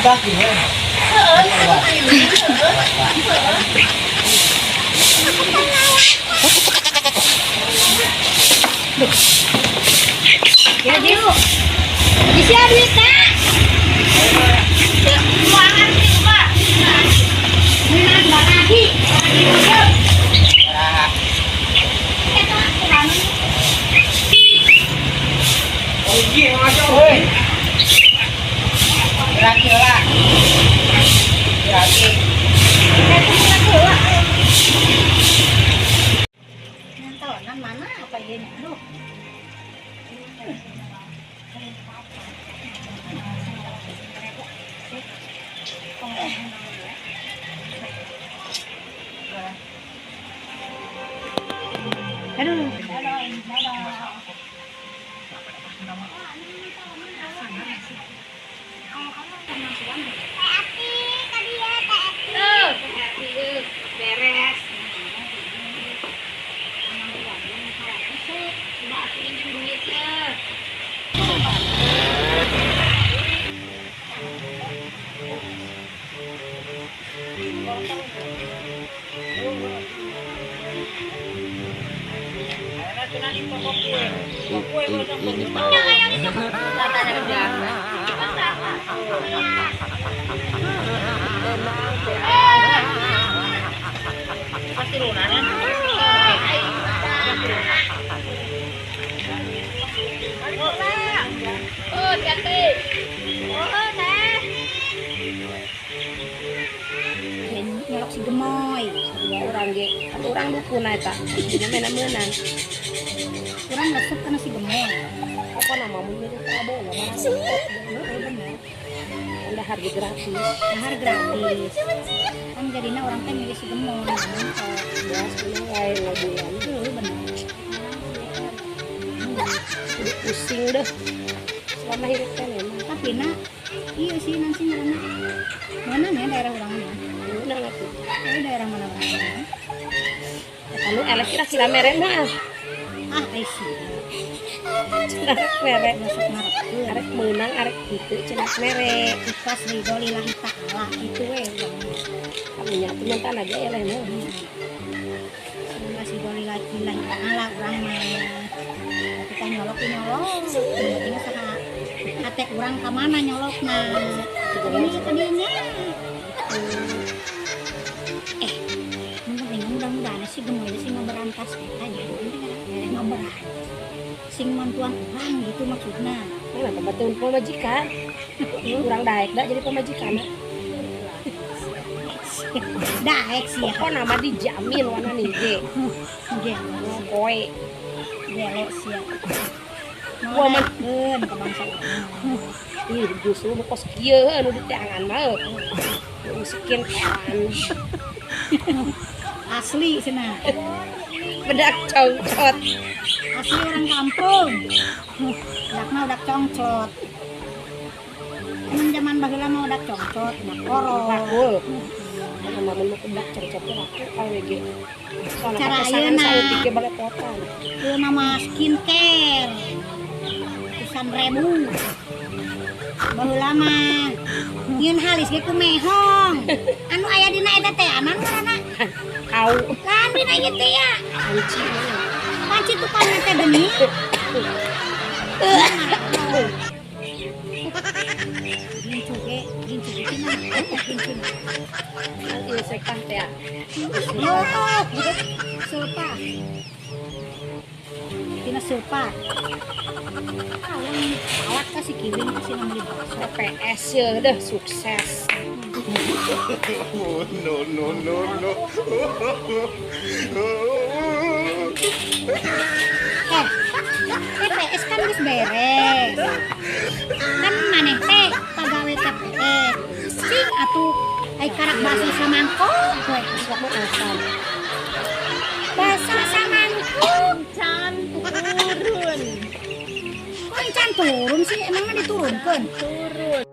Ya dulu. Bisa duit nak. Keuangan itu pak. Minat lagi. Berarti lah. Berarti. Nontonan mana apa ini? Aduh. Aduh. Beres. Pasti lunaran. Oh, cantik. Oh, teh. Nyolok si gemoy. Dua orang ge, satu orang dukun eta. Jadi meunang-meunang. Kurang resep kana si gemoy. Apa nama mun jadi kabo lah. Bener. Udah harga gratis. Mahar gratis. Kan jadinya orang teh milih si gemoy. Ya, sebenarnya lain bulan. Bener. Pusing deh. Selama hidup kan emang. Tapi nak, iya sih nanti nyerana. Mana nih daerah orangnya? Udah nggak tuh. Ini daerah mana orangnya? Kalau elek kira-kira merek mah. Ah, Aisyah. Arek merek. Masuk marah. Arek menang, arek gitu, cenah merek. Ikhlas ridho lillahi ta'ala. Itu weh. Kaminya teman tanah aja ya lain. Ikhlas ridho lillahi ta'ala orang mah. Kita nyolok. Pentingnya saha hati orang ke mana nyolokna. Ini tadinya. Mudah-mudahan sih gemoy sih ngeberantas aja. Ngeberantas. Sing mantuan orang gitu maksudnya. Mana pembantuan pemajikan? Kurang daek dah jadi pemajikan. Daek sih ya. Kok nama dijamin warna nih ge. Koe. Gelek sih ya. Gua mah ke bangsa. ih justru kos kieu anu di tangan mah. Miskin kan. Asli cenah. Bedak congcot. Asli orang kampung. Dakna udah congcot. Zaman baheula mah udah congcot, nah korong. Lakul. Karena mamun mah bedak congcotnya laku KWG. Soalnya Cara pakai ayeuna. saya tiga balepotan. Itu nama skincare. 100.000. Baheula mah nyieun halis ge ku mehong. Anu aya dina eta teh aman ngaranna. Kau Kan dina ieu teh ya. anci mana? Panci tukang teh benih. Gincu ge cenah. Gincu. Nanti sekah teh. Yo, sopa. Tina sopa. Awak kasih kiwing kasih nambah bakso. PS ya udah sukses. No. TPS kan geus beres. Kan maneh teh pagawe TPS. Sing atuh ai karak baso samangkok we. Sok asal. Baso samangkok can turun sih emangnya diturunkeun. Turun.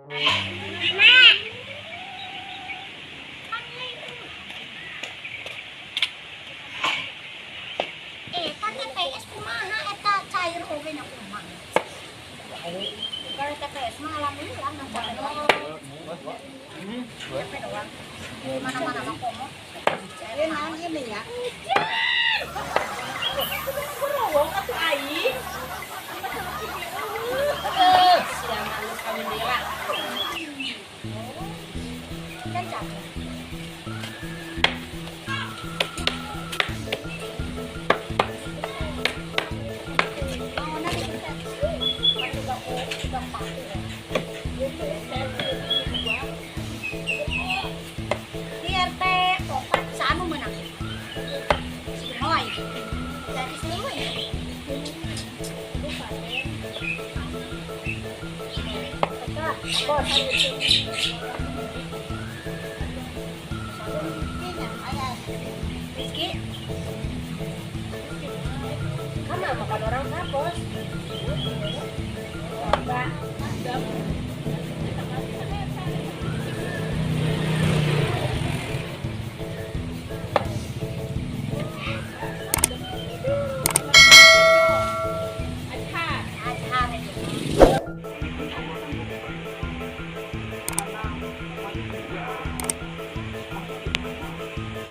TPS kumaha eta cair oge nya kumaha. dari TPS mah alhamdulillah nampak mana-mana mah komo. Jadi naon ieu nih ya? Kurang atuh aing. Siang anu kami dewa. Kan capek. Di RT 4 sa anu menang. Hoy. Dari sini ya. Bos. Rizky. Kamu makan orang kapos. Enggak.